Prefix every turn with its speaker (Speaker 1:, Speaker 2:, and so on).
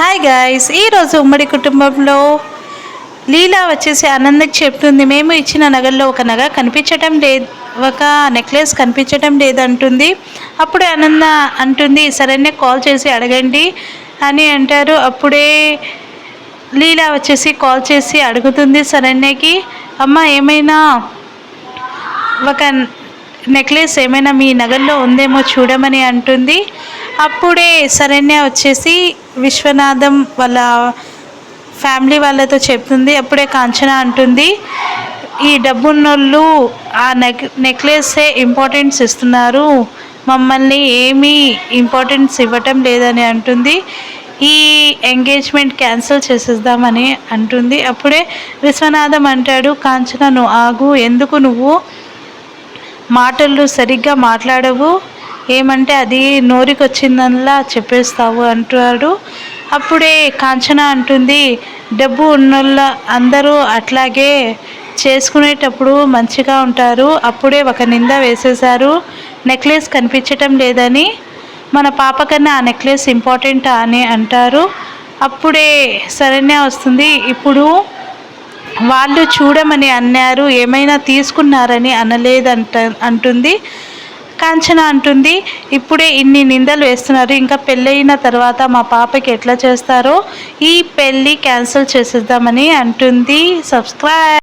Speaker 1: Hi guys, ఈరోజు ఉమ్మడి కుటుంబంలో లీలా వచ్చేసి ఆనందకి చెప్తుంది, మేము ఇచ్చిన నగల్లో ఒక నగ కనిపించటం లేదు, ఒక నెక్లెస్ కనిపించటం లేదంటుంది. అప్పుడే ఆనంద అంటుంది, సరైన కాల్ చేసి అడగండి అని అంటారు. అప్పుడే లీలా వచ్చేసి కాల్ చేసి అడుగుతుంది శరణ్యకి, అమ్మ ఏమైనా ఒక నెక్లెస్ ఏమైనా మీ నగల్లో ఉందేమో చూడమని అంటుంది. అప్పుడే శరణ్య వచ్చేసి విశ్వనాథం వాళ్ళ ఫ్యామిలీ వాళ్ళతో చెప్తుంది. అప్పుడే కాంచన అంటుంది, ఈ డబ్బున్నోళ్ళు ఆ నెక్లెస్సే ఇంపార్టెన్స్ ఇస్తున్నారు, మమ్మల్ని ఏమీ ఇంపార్టెన్స్ ఇవ్వటం లేదని అంటుంది. ఈ ఎంగేజ్మెంట్ క్యాన్సిల్ చేసేద్దామని అంటుంది. అప్పుడే విశ్వనాథం అంటాడు, కాంచన నువ్వు ఆగు, ఎందుకు నువ్వు మాటలు సరిగ్గా మాట్లాడవు, ఏమంటే అది నోరికొచ్చిందనలా చెప్పేస్తావు అంటాడు. అప్పుడే కాంచన అంటుంది, డబ్బు ఉన్నోళ్ళ అందరూ అట్లాగే చేసుకునేటప్పుడు మంచిగా ఉంటారు. అప్పుడే ఒక నింద వేసేశారు, నెక్లెస్ కనిపించటం లేదని, మన పాప కన్నా ఆ నెక్లెస్ ఇంపార్టెంటా అని అంటారు. అప్పుడే శరణ్య వస్తుంది, ఇప్పుడు వాళ్ళు చూడమని అన్నారు, ఏమైనా తీసుకున్నారని అంటుంది. కాంచన అంటుంది, ఇప్పుడే ఇన్ని నిందలు వేస్తున్నారు, ఇంకా పెళ్ళయిన తర్వాత మా పాపకి ఎట్లా చేస్తారో, ఈ పెళ్ళి క్యాన్సిల్ చేసేద్దామని అంటుంది. సబ్స్క్రైబ్.